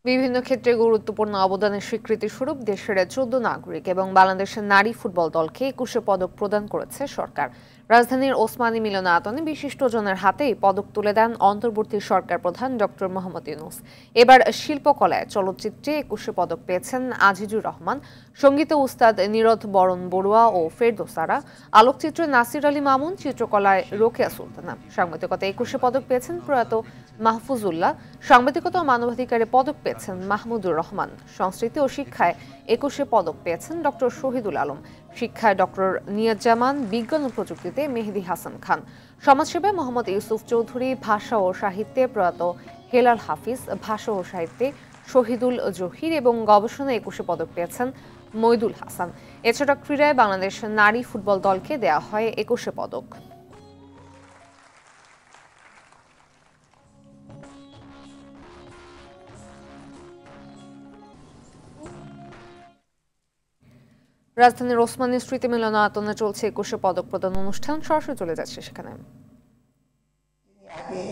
বিভিন্ন ক্ষেত্রে গুরুত্বপূর্ণ অবদানের স্বীকৃতিস্বরূপ দেশের ১৪ নাগরিক এবং বাংলাদেশের নারী ফুটবল দলকে ২১ পদক প্রদান করেছে সরকার। রাজধানীর ওসমানী মিলনায়তনে বিশিষ্টজনের হাতেই পদক তুলে দেন অন্তর্বর্তী সরকার প্রধান ডক্টর মোহাম্মদ ইউনূস। এবার শিল্পকলায় চলচ্চিত্রে ২১ পদক পেয়েছেন আজিজুর রহমান, সঙ্গীতে উস্তাদ নীরদ বরণ বড়ুয়া ও ফেরদৌসারা, আলোকচিত্রে নাসির আলী মামুন, চিত্রকলায় রোকেয়া সুলতানা। সাংবাদিকতা ২১ পদক পেয়েছেন প্রয়াত মাহফুজুল্লাহ, সাংবাদিকতা ও মানবাধিকারে পদক পেয়েছেন মাহমুদুর রহমান, সংস্কৃতি ও শিক্ষায় ২১ পদক পেয়েছেন ডক্টর শহীদুল আলম, শিক্ষায় ডক্টর নিয়াজ্জামান, বিজ্ঞান ও প্রযুক্তিতে মেহেদী হাসান খান, সমাজসেবায় মোহাম্মদ ইউসুফ চৌধুরী, ভাষা ও সাহিত্যে প্রয়াত হেলাল হাফিজ, ভাষা ও সাহিত্যে শহীদুল জহির এবং গবেষণায় ২১ পদক পেয়েছেন মইদুল হাসান। এছাড়া ক্রীড়ায় বাংলাদেশ নারী ফুটবল দলকে দেয়া হয় ২১ পদক। রাজধানীর ওসমানী স্মৃতি মিলনায়তনে চলছে ২১ পদক প্রদান অনুষ্ঠান, সরাসরি চলে যাচ্ছে সেখানে। আগে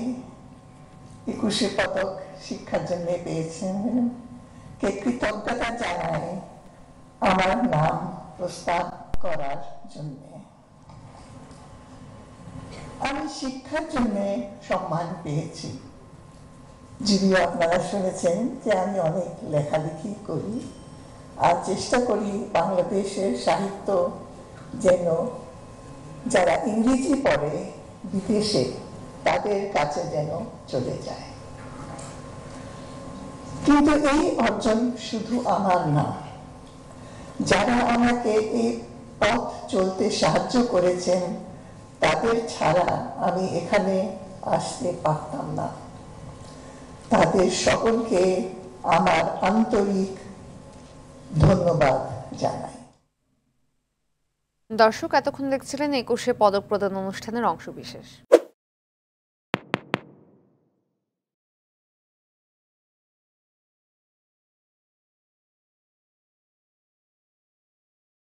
২১ পদক শিক্ষার জন্য পেয়েছেন, কে কৃতজ্ঞতা জানাই আমার নাম প্রস্তাব করার জন্য। আমি শিক্ষার জন্য সম্মান পেয়েছি। যদিও আপনারা শুনেছেন যে আমি অনেক লেখালেখি করি আর চেষ্টা করি বাংলাদেশের সাহিত্য যেন যারা ইংরেজি পড়ে বিদেশে তাদের কাছে যেন চলে যায়। কিন্তু এই অর্জন শুধু আমার না, যারা আমাকে এই পথ চলতে সাহায্য করেছেন তাদের ছাড়া আমি এখানে আসতে পারতাম না। তাদের সকলকে আমার আন্তরিক ধন্যবাদ জানাই। দর্শক, এতক্ষণ দেখছিলেন ২১ পদক প্রদান অনুষ্ঠানের অংশবিশেষ।